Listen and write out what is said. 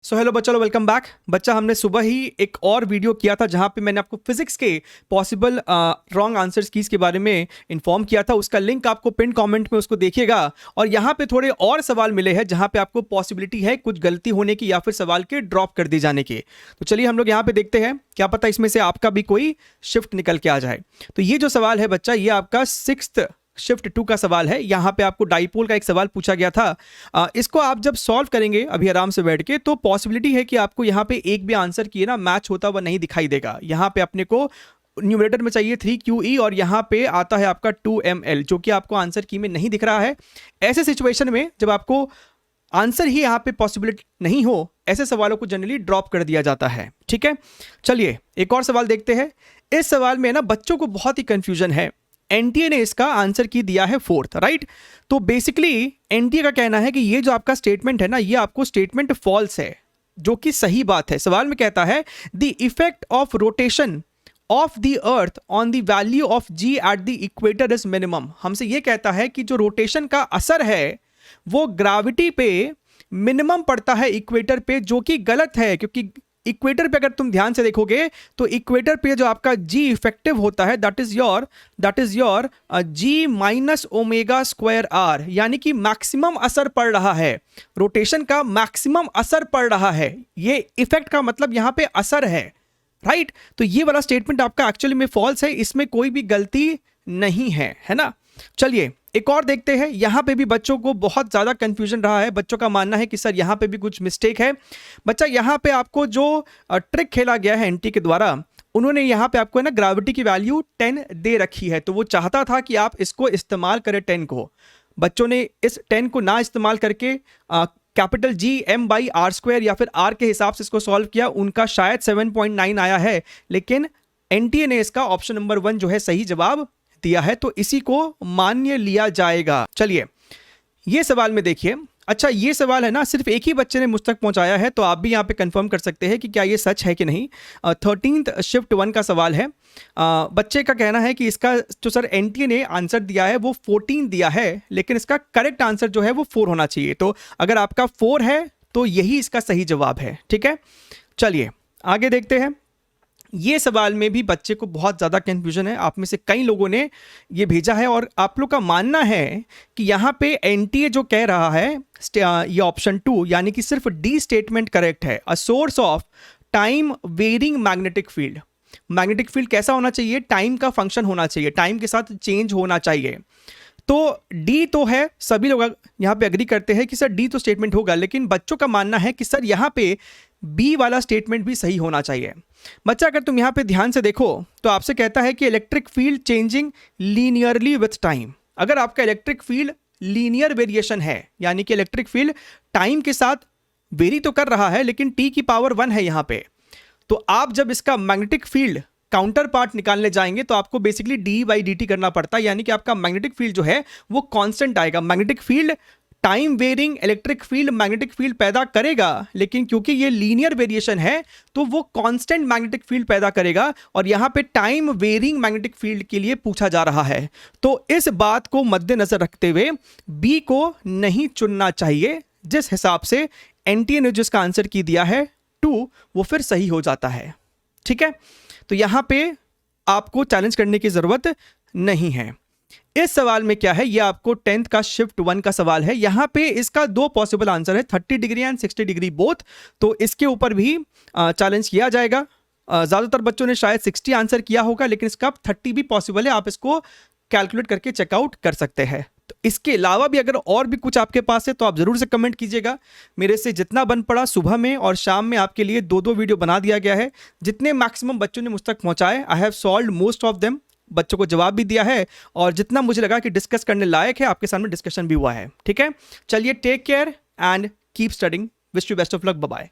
So hello बच्चा, welcome back. बच्चा, हमने सुबह ही एक और वीडियो किया था जहां पे मैंने आपको फिजिक्स के पॉसिबल रॉन्ग आंसर्स कीज के बारे में इन्फॉर्म किया था। उसका लिंक आपको पिन कमेंट में उसको देखिएगा। और यहाँ पे थोड़े और सवाल मिले हैं जहां पे आपको पॉसिबिलिटी है कुछ गलती होने की या फिर सवाल के ड्रॉप कर दिए जाने के। तो चलिए हम लोग यहाँ पे देखते हैं, क्या पता इसमें से आपका भी कोई शिफ्ट निकल के आ जाए। तो ये जो सवाल है बच्चा, ये आपका 6th शिफ्ट 2 का सवाल है। यहां पे आपको डाइपोल का एक सवाल पूछा गया था। इसको आप जब सॉल्व करेंगे अभी आराम से बैठ के, तो पॉसिबिलिटी है कि आपको यहां पे एक भी आंसर की ना मैच होता हुआ नहीं दिखाई देगा। यहां पे अपने को न्यूमरेटर में चाहिए 3QE और यहां पे आता है आपका 2ML, जो कि आपको आंसर की में नहीं दिख रहा है। ऐसे सिचुएशन में जब आपको आंसर ही यहां पे पॉसिबिलिटी नहीं हो, ऐसे सवालों को जनरली ड्रॉप कर दिया जाता है। ठीक है, चलिए एक और सवाल देखते हैं। इस सवाल में ना बच्चों को बहुत ही कंफ्यूजन है। एनटीए ने इसका आंसर की दिया है 4th, राइट। तो बेसिकली एनटीए का कहना है कि ये जो आपका स्टेटमेंट है ना, ये आपको स्टेटमेंट फॉल्स है, जो कि सही बात है। सवाल में कहता है the effect of rotation of the earth on the value of g at the equator is minimum. हमसे ये कहता है कि जो रोटेशन का असर है वो ग्रेविटी पे मिनिमम पड़ता है इक्वेटर पे, जो कि गलत है। क्योंकि इक्वेटर पे अगर तुम ध्यान से देखोगे तो इक्वेटर पे जो आपका जी इफेक्टिव होता है that is your g minus omega square r, यानी कि मैक्सिमम असर पड़ रहा है, रोटेशन का मैक्सिमम असर पड़ रहा है। ये इफेक्ट का मतलब यहां पे असर है, राइट। तो ये वाला स्टेटमेंट आपका एक्चुअली में फॉल्स है, इसमें कोई भी गलती नहीं है ना। चलिए एक और देखते हैं। यहां पे भी बच्चों को बहुत ज्यादा कंफ्यूजन रहा है। बच्चों का मानना है कि सर यहां पे भी कुछ मिस्टेक है। बच्चा, यहां पे आपको जो ट्रिक खेला गया है एनटी के द्वारा, उन्होंने यहां पे आपको है ना ग्रेविटी की वैल्यू 10 दे रखी है। तो वो चाहता था कि आप इसको इस्तेमाल करें 10 को। बच्चों ने इस 10 को ना इस्तेमाल करके कैपिटल G/r² या फिर r के हिसाब से इसको सॉल्व किया। उनका शायद 7.9 आया है, लेकिन एनटीए ने इसका ऑप्शन नंबर 1 जो है सही जवाब दिया है, तो इसी को मान्य लिया जाएगा। चलिए ये सवाल में देखिए। अच्छा, ये सवाल है ना सिर्फ एक ही बच्चे ने मुझ तक पहुंचाया है, तो आप भी यहां पे कंफर्म कर सकते हैं कि क्या ये सच है कि नहीं। 13th शिफ्ट 1 का सवाल है। बच्चे का कहना है कि इसका जो सर एनटीए ने आंसर दिया है वो 14 दिया है, लेकिन इसका करेक्ट आंसर जो है वो 4 होना चाहिए। तो अगर आपका 4 है तो यही इसका सही जवाब है। ठीक है, चलिए आगे देखते हैं। ये सवाल में भी बच्चे को बहुत ज़्यादा कंफ्यूजन है। आप में से कई लोगों ने ये भेजा है और आप लोग का मानना है कि यहाँ पे एनटीए जो कह रहा है ये ऑप्शन 2 यानी कि सिर्फ डी स्टेटमेंट करेक्ट है। A source of time varying magnetic field. Magnetic field कैसा होना चाहिए? टाइम का फंक्शन होना चाहिए, टाइम के साथ चेंज होना चाहिए। तो डी तो है, सभी लोग यहाँ पे एग्री करते हैं कि सर डी तो स्टेटमेंट होगा, लेकिन बच्चों का मानना है कि सर यहाँ पे बी वाला स्टेटमेंट भी सही होना चाहिए। बच्चा, अगर तुम यहाँ पे ध्यान से देखो तो आपसे कहता है कि electric field changing linearly with time. अगर आपका इलेक्ट्रिक फील्ड लीनियर वेरिएशन है, यानी कि इलेक्ट्रिक फील्ड टाइम के साथ वेरी तो कर रहा है, लेकिन टी की पावर 1 है यहाँ पे, तो आप जब इसका मैग्नेटिक फील्ड काउंटर पार्ट निकालने जाएंगे तो आपको बेसिकली डी/dt करना पड़ता है, यानी कि आपका मैग्नेटिक फील्ड जो है वो कांस्टेंट आएगा। Magnetic field time varying electric field magnetic field पैदा करेगा, लेकिन क्योंकि ये लीनियर वेरिएशन है तो वो कांस्टेंट मैग्नेटिक फील्ड पैदा करेगा। और यहां पे टाइम वेरिंग मैग्नेटिक फील्ड के लिए पूछा जा रहा है, तो इस बात को मद्देनजर रखते हुए बी को नहीं चुनना चाहिए। जिस हिसाब से एनटीए ने जिसका आंसर की दिया है 2, वो फिर सही हो जाता है। ठीक है, तो यहां पे आपको चैलेंज करने की जरूरत नहीं है। इस सवाल में क्या है, ये आपको 10th का शिफ्ट 1 का सवाल है। यहां पे इसका 2 पॉसिबल आंसर है, 30 डिग्री एंड 60 डिग्री बोथ। तो इसके ऊपर भी चैलेंज किया जाएगा। ज्यादातर बच्चों ने शायद 60 आंसर किया होगा, लेकिन इसका 30 भी पॉसिबल है। आप इसको कैलकुलेट करके चेकआउट कर सकते हैं। तो इसके अलावा भी अगर और भी कुछ आपके पास है तो आप जरूर से कमेंट कीजिएगा। मेरे से जितना बन पड़ा सुबह में और शाम में आपके लिए 2-2 वीडियो बना दिया गया है। जितने मैक्सिमम बच्चों ने मुझ तक पहुंचाए, I have solved most of them. बच्चों को जवाब भी दिया है और जितना मुझे लगा कि डिस्कस करने लायक है आपके सामने डिस्कशन भी हुआ है। ठीक है, चलिए take care and keep studying. Wish you best of luck. Bye bye.